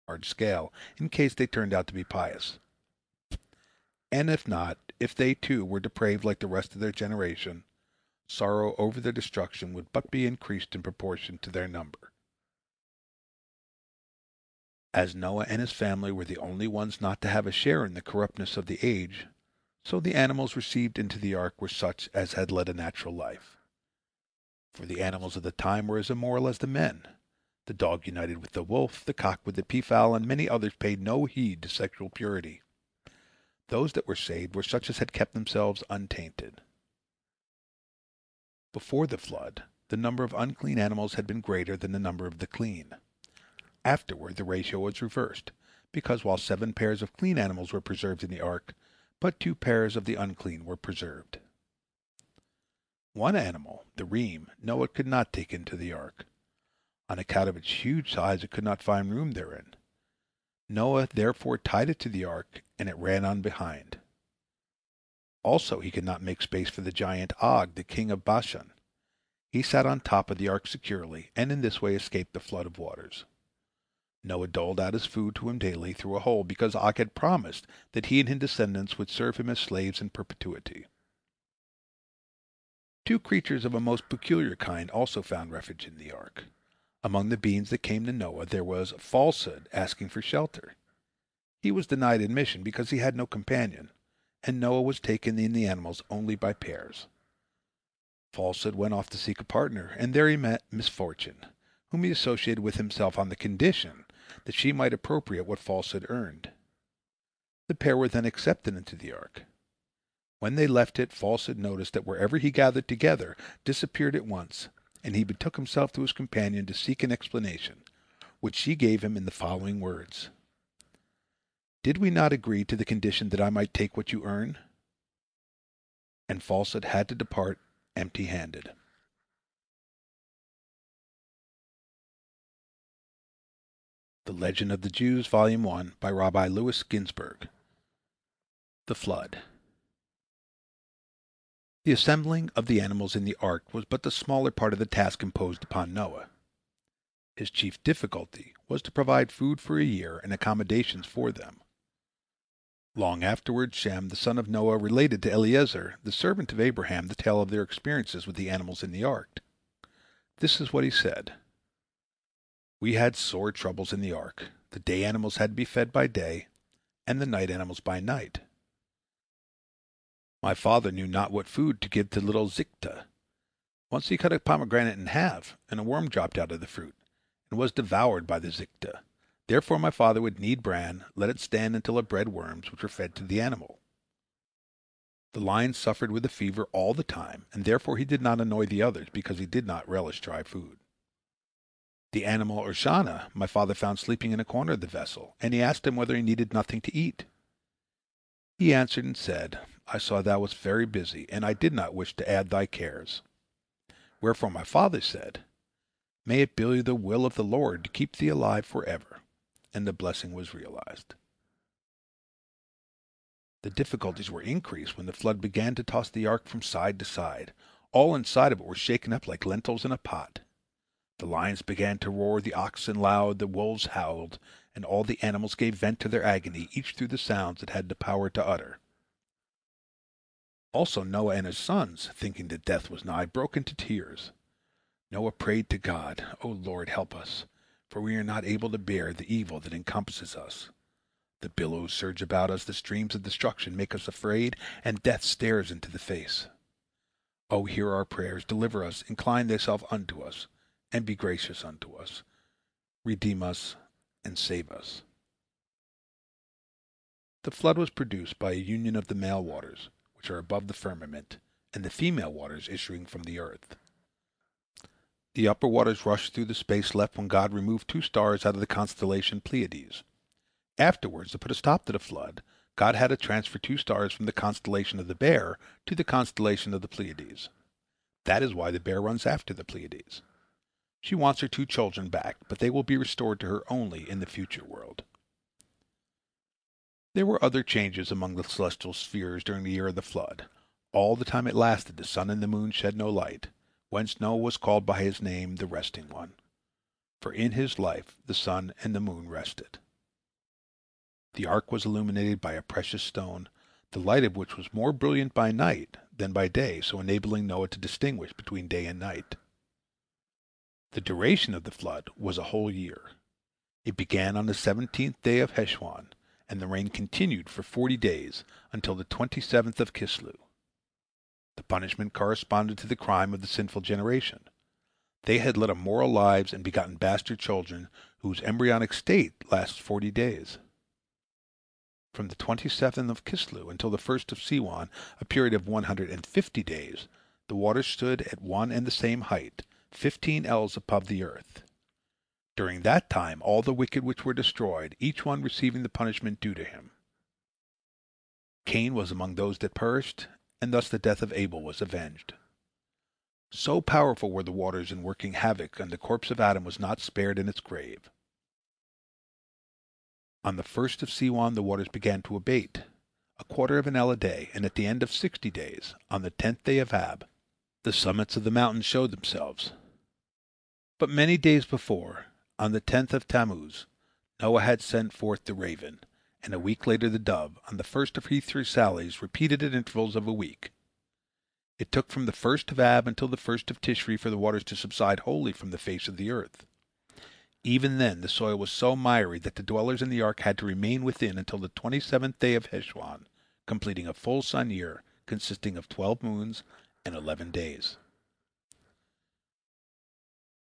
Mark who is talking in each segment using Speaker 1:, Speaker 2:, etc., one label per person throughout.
Speaker 1: large scale, in case they turned out to be pious. And if not, if they too were depraved like the rest of their generation, sorrow over their destruction would but be increased in proportion to their number. As Noah and his family were the only ones not to have a share in the corruptness of the age, so the animals received into the ark were such as had led a natural life. For the animals of the time were as immoral as the men. The dog united with the wolf, the cock with the peafowl, and many others paid no heed to sexual purity. Those that were saved were such as had kept themselves untainted. Before the flood, the number of unclean animals had been greater than the number of the clean. Afterward, the ratio was reversed, because while 7 pairs of clean animals were preserved in the ark, but 2 pairs of the unclean were preserved. One animal, the reem, Noah could not take into the ark. On account of its huge size, it could not find room therein. Noah therefore tied it to the ark, and it ran on behind. Also he could not make space for the giant Og, the king of Bashan. He sat on top of the ark securely, and in this way escaped the flood of waters. Noah doled out his food to him daily through a hole, because Og had promised that he and his descendants would serve him as slaves in perpetuity. 2 creatures of a most peculiar kind also found refuge in the ark. Among the beings that came to Noah there was Falsehood asking for shelter. He was denied admission because he had no companion, and Noah was taken in the animals only by pairs. Falsehood went off to seek a partner, and there he met Misfortune, whom he associated with himself on the condition that she might appropriate what Falsehood earned. The pair were then accepted into the ark. When they left it, Falsehood noticed that wherever he gathered together disappeared at once, and he betook himself to his companion to seek an explanation, which she gave him in the following words: "Did we not agree to the condition that I might take what you earn?" And Falsehood had to depart empty-handed. The Legend of the Jews, Volume 1, by Rabbi Louis Ginsburg. The Flood. The assembling of the animals in the ark was but the smaller part of the task imposed upon Noah. His chief difficulty was to provide food for a year and accommodations for them. Long afterward, Shem, the son of Noah, related to Eliezer, the servant of Abraham, the tale of their experiences with the animals in the ark. This is what he said: "We had sore troubles in the ark. The day animals had to be fed by day, and the night animals by night. My father knew not what food to give to little Zikta. Once he cut a pomegranate in half, and a worm dropped out of the fruit, and was devoured by the Zikta. Therefore my father would knead bran, let it stand until it bred worms, which were fed to the animal. The lion suffered with a fever all the time, and therefore he did not annoy the others, because he did not relish dry food. The animal Urshana my father found sleeping in a corner of the vessel, and he asked him whether he needed nothing to eat. He answered and said, I saw thou wast very busy, and I did not wish to add thy cares. Wherefore my father said, May it be the will of the Lord to keep thee alive forever. And the blessing was realized. The difficulties were increased when the flood began to toss the ark from side to side. All inside of it were shaken up like lentils in a pot. The lions began to roar, the oxen loud, the wolves howled, and all the animals gave vent to their agony, each through the sounds it had the power to utter. Also Noah and his sons, thinking that death was nigh, broke into tears. Noah prayed to God, O Lord, help us, for we are not able to bear the evil that encompasses us. The billows surge about us, the streams of destruction make us afraid, and death stares into the face. O hear our prayers, deliver us, incline thyself unto us, and be gracious unto us. Redeem us and save us. The flood was produced by a union of the male waters, which are above the firmament, and the female waters issuing from the earth. The upper waters rushed through the space left when God removed 2 stars out of the constellation Pleiades. Afterwards, to put a stop to the flood, God had to transfer 2 stars from the constellation of the Bear to the constellation of the Pleiades. That is why the Bear runs after the Pleiades. She wants her 2 children back, but they will be restored to her only in the future world. There were other changes among the celestial spheres during the year of the flood. All the time it lasted, the sun and the moon shed no light, whence Noah was called by his name, the Resting One. For in his life the sun and the moon rested. The ark was illuminated by a precious stone, the light of which was more brilliant by night than by day, so enabling Noah to distinguish between day and night. The duration of the flood was a whole year. It began on the 17th day of Heshwan, and the rain continued for 40 days, until the 27th of Kislew. The punishment corresponded to the crime of the sinful generation. They had led immoral lives and begotten bastard children, whose embryonic state lasts 40 days. From the 27th of Kislew until the 1st of Siwan, a period of 150 days, the waters stood at one and the same height, 15 ells above the earth. During that time all the wicked which were destroyed, each one receiving the punishment due to him. Cain was among those that perished, and thus the death of Abel was avenged. So powerful were the waters in working havoc, and the corpse of Adam was not spared in its grave. On the 1st of Siwan the waters began to abate, a quarter of an ell a day, and at the end of 60 days, on the 10th day of Ab, the summits of the mountains showed themselves. But many days before, on the 10th of Tammuz, Noah had sent forth the raven, and a week later the dove, on the first of his three sallies, repeated at intervals of a week. It took from the 1st of Ab until the 1st of Tishri for the waters to subside wholly from the face of the earth. Even then the soil was so miry that the dwellers in the ark had to remain within until the 27th day of Heshwan, completing a full sun year consisting of 12 moons and 11 days.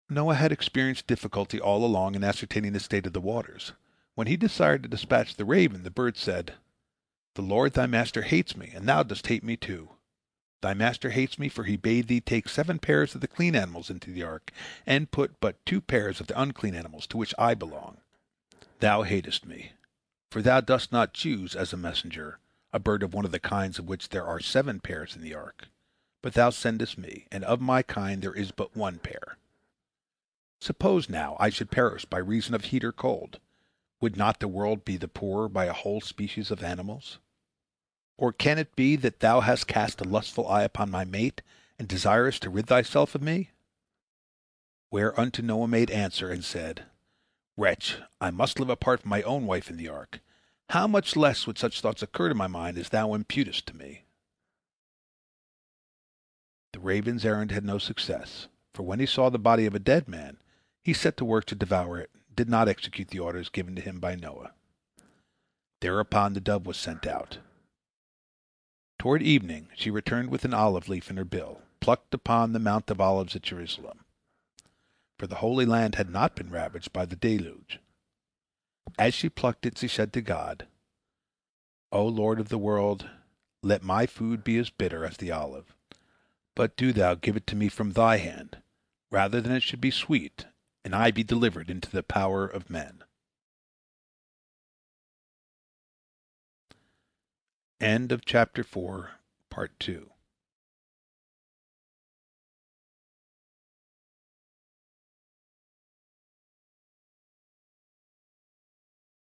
Speaker 1: Noah had experienced difficulty all along in ascertaining the state of the waters. When he desired to dispatch the raven, the bird said, "The Lord thy master hates me, and thou dost hate me too. Thy master hates me, for he bade thee take 7 pairs of the clean animals into the ark, and put but 2 pairs of the unclean animals, to which I belong. Thou hatest me, for thou dost not choose as a messenger a bird of one of the kinds of which there are 7 pairs in the ark, but thou sendest me, and of my kind there is but 1 pair. Suppose now I should perish by reason of heat or cold, would not the world be the poorer by a whole species of animals? Or can it be that thou hast cast a lustful eye upon my mate, and desirest to rid thyself of me?" Whereunto Noah made answer and said, "Wretch, I must live apart from my own wife in the ark. How much less would such thoughts occur to my mind as thou imputest to me?" The raven's errand had no success, for when he saw the body of a dead man, he set to work to devour it, did not execute the orders given to him by Noah. Thereupon the dove was sent out. Toward evening she returned with an olive leaf in her bill, plucked upon the Mount of Olives at Jerusalem. For the Holy Land had not been ravaged by the deluge. As she plucked it, she said to God, "O Lord of the world, let my food be as bitter as the olive, but do thou give it to me from thy hand, rather than it should be sweet, and I be delivered into the power of men." End of chapter 4, part 2.